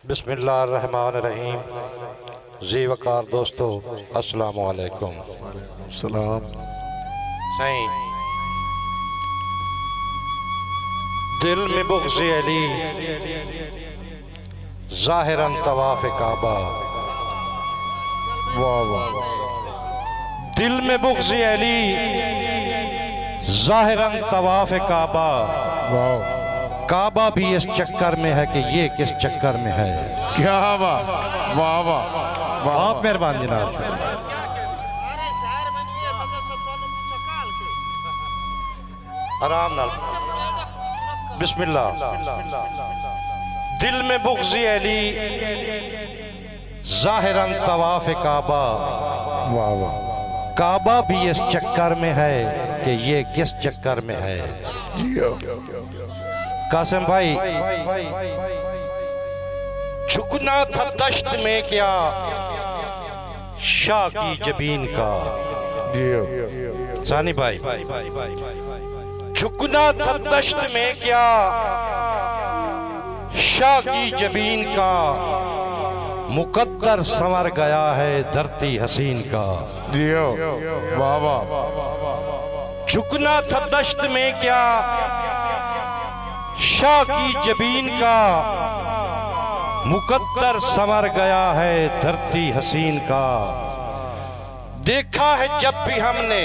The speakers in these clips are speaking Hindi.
बिस्मिल्लाहिर्रहमानिर्रहीम। जी वकार दोस्तों, अस्सलामु अलैकुम। सलाम। सही दिल में बुग़्ज़ अली ज़ाहिरन तवाफ़ काबा। वाह वाह। दिल में बुग़्ज़ अली ज़ाहिरन तवाफ़ काबा। वाह। काबा भी इस चक्कर में है कि ये किस चक्कर में है। क्या वाह वाह वाह। बहुत मेहरबान जनाब। आराम नाल। बिस्मिल्लाह। दिल में बुग़्ज़ अली ज़ाहिरन तवाफ़ काबा। वाह वाह। काबा भी इस चक्कर में है कि ये किस चक्कर में है। कासिम भाई, झुकना था दश्त में क्या शाह की जबीन का। सानी भाई, झुकना था दश्त में क्या शाह की जबीन का। मुकद्दर संवर गया है धरती हसीन का। वाह वाह। झुकना था दश्त में क्या शाह की जबीन का। मुकद्दर संवर गया है धरती हसीन का। देखा है जब भी हमने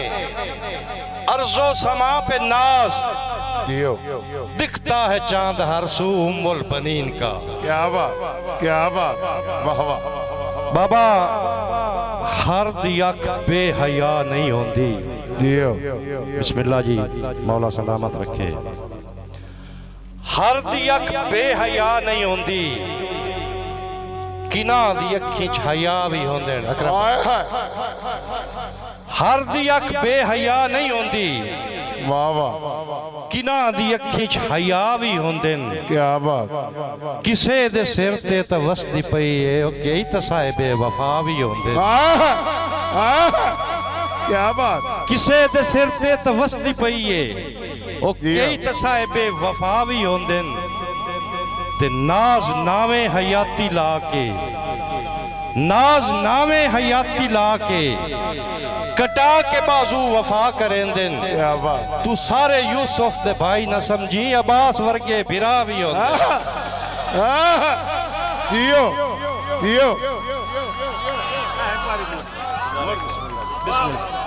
अर्ज़ो समा पे नाज। दिखता है चांद हर सू उम्मुल बनीन का। क्या बात, क्या बात। वाह वाह। बाबा, हर दी अख बेहया नहीं होंदी। बिस्मिल्लाह जी, मौला सलामत रखे। हर दी अख बेहया नहीं होंदी, किना दी अखी च हया भी होंदे। हर दी अख बेहया नहीं होंदी, वाह वाह। किना दी अखी च हया भी होंदे। क्या बात। किसे दे सिर ते त वसदी पई है कई त साहिबे वफा भी होंदे। क्या बात। किसे दे सिर ते त वसदी पई है ओ कई त साहिबे वफा भी होंदे। ते नाज नावे हयाती ला के, नाज नावे हयाती ला के कटा के बाजू वफा करें दिन। तू सारे यूसुफ दे भाई न समझी, अब्बास वर्गे बिरा भी होंदे। दियो दियो। बिस्मिल्लाह।